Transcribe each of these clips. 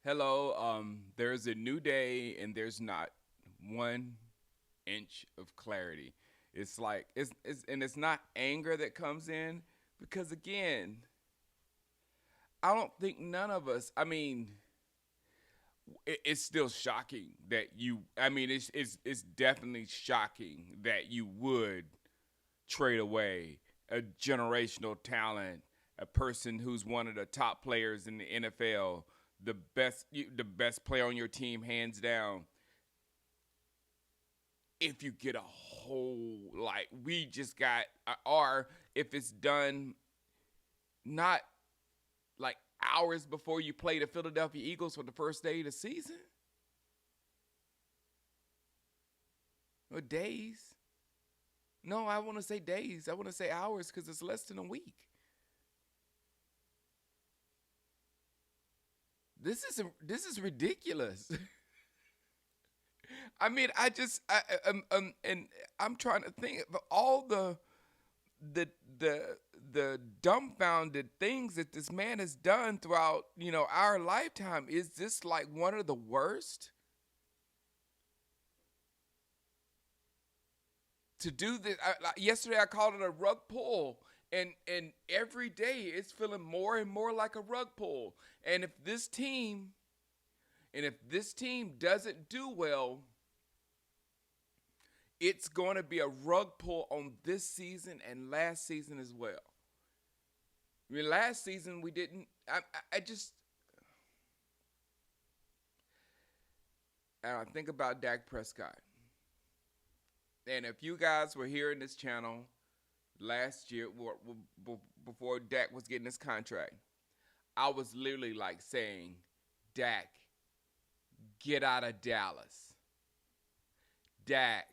Hello, there's a new day and there's not 1 inch of clarity. It's like it's not anger that comes in because again, I don't think none of us. I mean, it's still shocking that you. I mean, it's definitely shocking that you would trade away a generational talent, a person who's one of the top players in the NFL, the best player on your team hands down. If you get a whole like we just got, or if it's done not like hours before you play the Philadelphia Eagles for the first day of the season, or days. No, I want to say days. I want to say hours because it's less than a week. This is ridiculous. I mean, and I'm trying to think of all the the the dumbfounded things that this man has done throughout our lifetime. Is this like one of the worst to do this? Yesterday I called it a rug pull, and every day it's feeling more and more like a rug pull. And if this team doesn't do well, it's going to be a rug pull on this season and last season as well. I mean, last season we didn't. I just and I think about Dak Prescott, and if you guys were here in this channel last year, before Dak was getting his contract, I was literally like saying, Dak, get out of Dallas. Dak,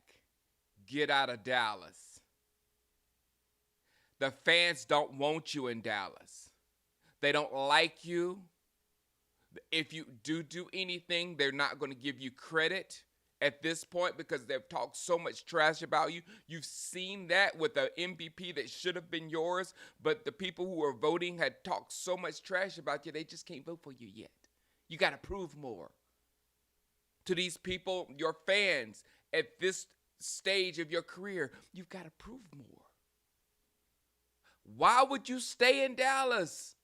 get out of Dallas. The fans don't want you in Dallas. They don't like you. If you do anything, they're not going to give you credit at this point because they've talked so much trash about you. You've seen that with the MVP that should have been yours, but the people who were voting had talked so much trash about you, they just can't vote for you yet. You got to prove more to these people, your fans, at this stage of your career. You've got to prove more. Why would you stay in Dallas?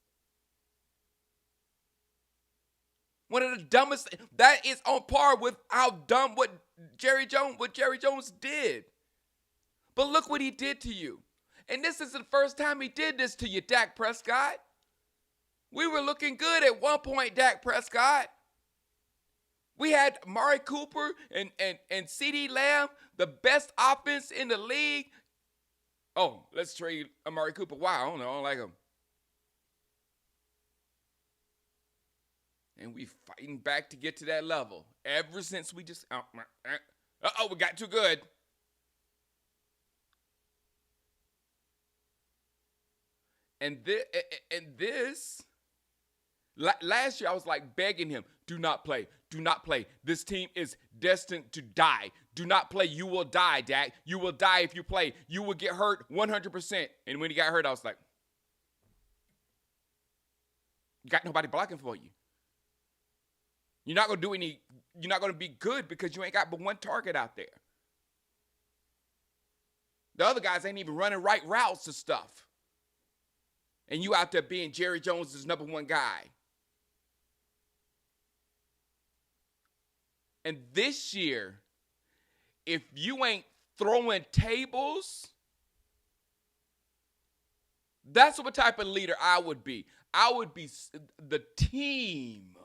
One of the dumbest. That is on par with how dumb what Jerry Jones did. But look what he did to you. And this is the first time he did this to you, Dak Prescott. We were looking good at one point, Dak Prescott. We had Amari Cooper and CeeDee Lamb, the best offense in the league. Oh, let's trade Amari Cooper. Why? I don't know. I don't like him. And we fighting back to get to that level. Ever since we just, we got too good. And this, last year I was like begging him, do not play. Do not play. This team is destined to die. Do not play. You will die, Dak. You will die if you play. You will get hurt 100%. And when he got hurt, I was like, you got nobody blocking for you. You're not going to be good because you ain't got but one target out there. The other guys ain't even running right routes to stuff. And you out there being Jerry Jones' number one guy. And this year, if you ain't throwing tables, that's what type of leader I would be. I would be the team.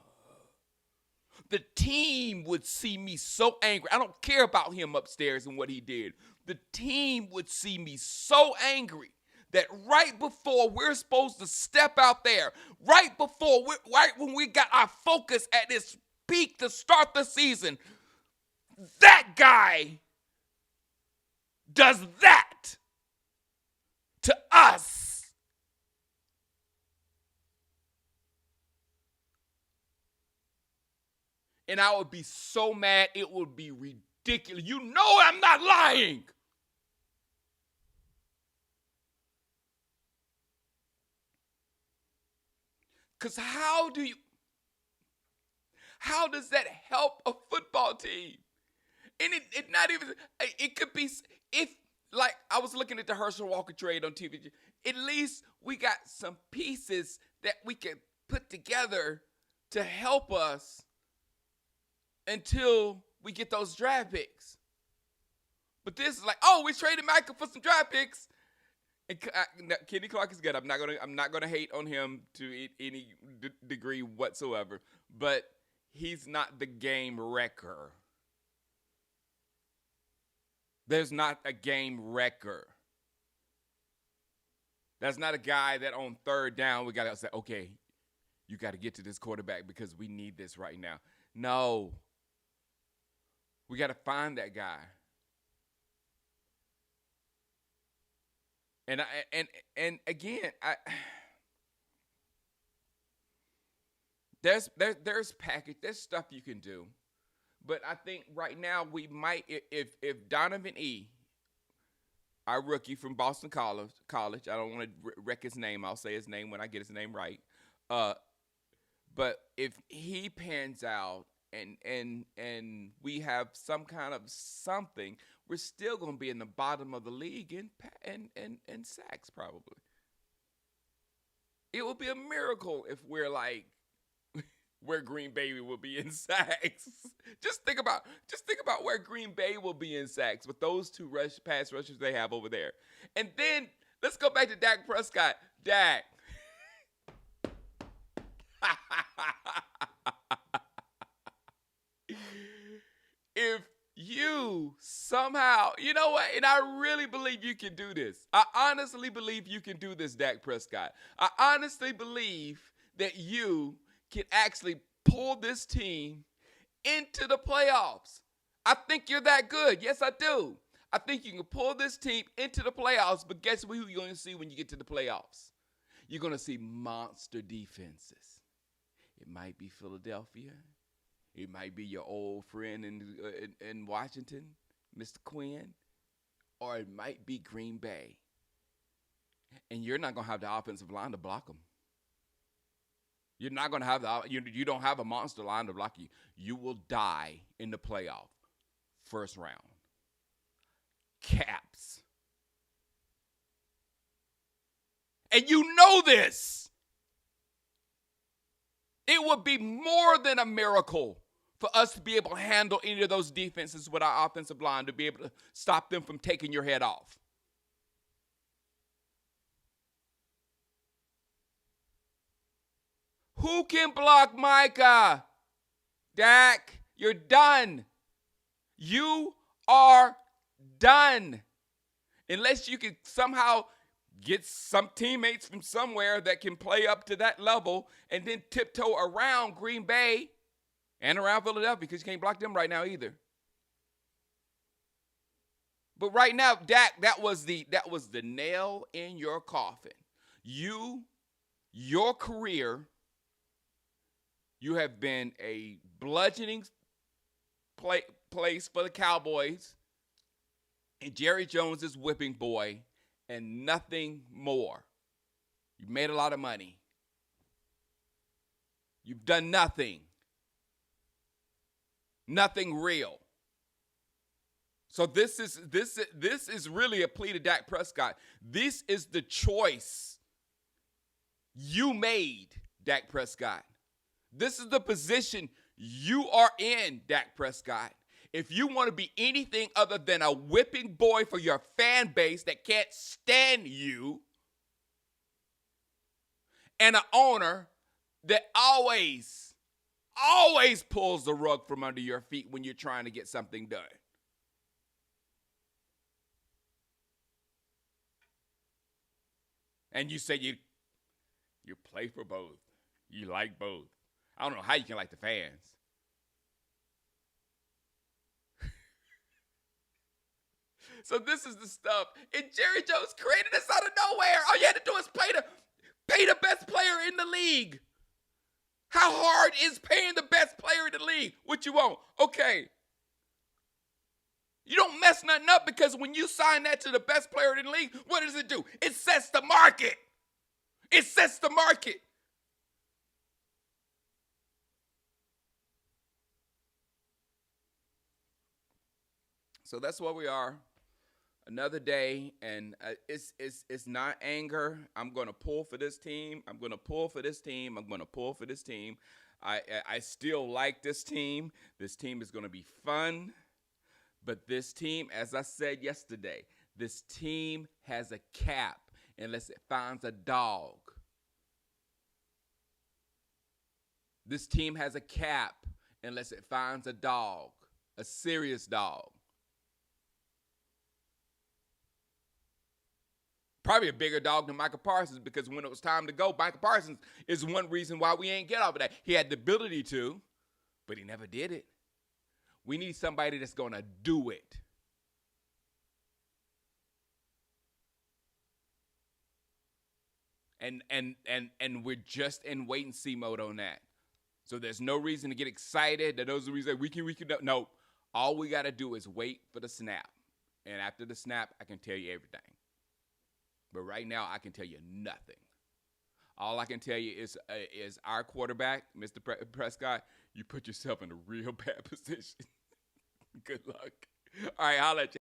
The team would see me so angry. I don't care about him upstairs and what he did. The team would see me so angry that right before we're supposed to step out there, right when we got our focus at its peak to start the season, that guy does that to us. And I would be so mad, it would be ridiculous. You know I'm not lying. Because how do you... How does that help a football team? And it not even, it could be, if, like, I was looking at the Herschel Walker trade on TV. At least we got some pieces that we can put together to help us until we get those draft picks. But this is like, oh, we traded Micah for some draft picks. And Kenny Clark is good. I'm not gonna hate on him to any degree whatsoever. But he's not the game wrecker. There's not a game wrecker. That's not a guy that on third down we got to say, okay, you got to get to this quarterback because we need this right now. No. We got to find that guy. And again, there's package, there's stuff you can do. But I think right now we might, if Donovan E., our rookie from Boston College, I don't want to wreck his name. I'll say his name when I get his name right. But if he pans out and we have some kind of something, we're still going to be in the bottom of the league in sacks probably. It would be a miracle if we're like where Green Bay will be in sacks. Just think about where Green Bay will be in sacks with those two pass rushers they have over there. And then let's go back to Dak Prescott. Dak. If you somehow, you know what, and I really believe you can do this. I honestly believe you can do this, Dak Prescott. I honestly believe that you can actually pull this team into the playoffs. I think you're that good. Yes, I do. I think you can pull this team into the playoffs, but guess who you're going to see when you get to the playoffs? You're going to see monster defenses. It might be Philadelphia. It might be your old friend in Washington, Mr. Quinn. Or it might be Green Bay. And you're not going to have the offensive line to block them. You're not going to have you don't have a monster line to block you. You will die in the playoff. First round. Caps. And you know this. It would be more than a miracle for us to be able to handle any of those defenses with our offensive line, to be able to stop them from taking your head off. Who can block Micah? Dak, you're done. You are done. Unless you can somehow get some teammates from somewhere that can play up to that level and then tiptoe around Green Bay and around Philadelphia, because you can't block them right now either. But right now, Dak, that was the nail in your coffin. Your career, you have been a bludgeoning place for the Cowboys and Jerry Jones's whipping boy, and nothing more. You've made a lot of money. You've done nothing. Nothing real. So this is really a plea to Dak Prescott. This is the choice you made, Dak Prescott. This is the position you are in, Dak Prescott. If you want to be anything other than a whipping boy for your fan base that can't stand you, and an owner that always pulls the rug from under your feet when you're trying to get something done. And you say you play for both. You like both. I don't know how you can like the fans. So this is the stuff. And Jerry Jones created this out of nowhere. All you had to do is pay the best player in the league. How hard is paying the best player in the league? What you want? Okay. You don't mess nothing up, because when you sign that to the best player in the league, what does it do? It sets the market. It sets the market. So that's where we are. Another day, and it's not anger. I'm gonna pull for this team. I'm gonna pull for this team. I'm gonna pull for this team. I still like this team. This team is gonna be fun, but this team, as I said yesterday, this team has a cap unless it finds a dog. This team has a cap unless it finds a dog, a serious dog. Probably a bigger dog than Micah Parsons, because when it was time to go, Micah Parsons is one reason why we ain't get off of that. He had the ability to, but he never did it. We need somebody that's going to do it. And we're just in wait and see mode on that. So there's no reason to get excited. Those are the reasons we can. No, all we got to do is wait for the snap. And after the snap, I can tell you everything. But right now, I can tell you nothing. All I can tell you is our quarterback, Mr. Prescott, you put yourself in a real bad position. Good luck. All right, I'll let you.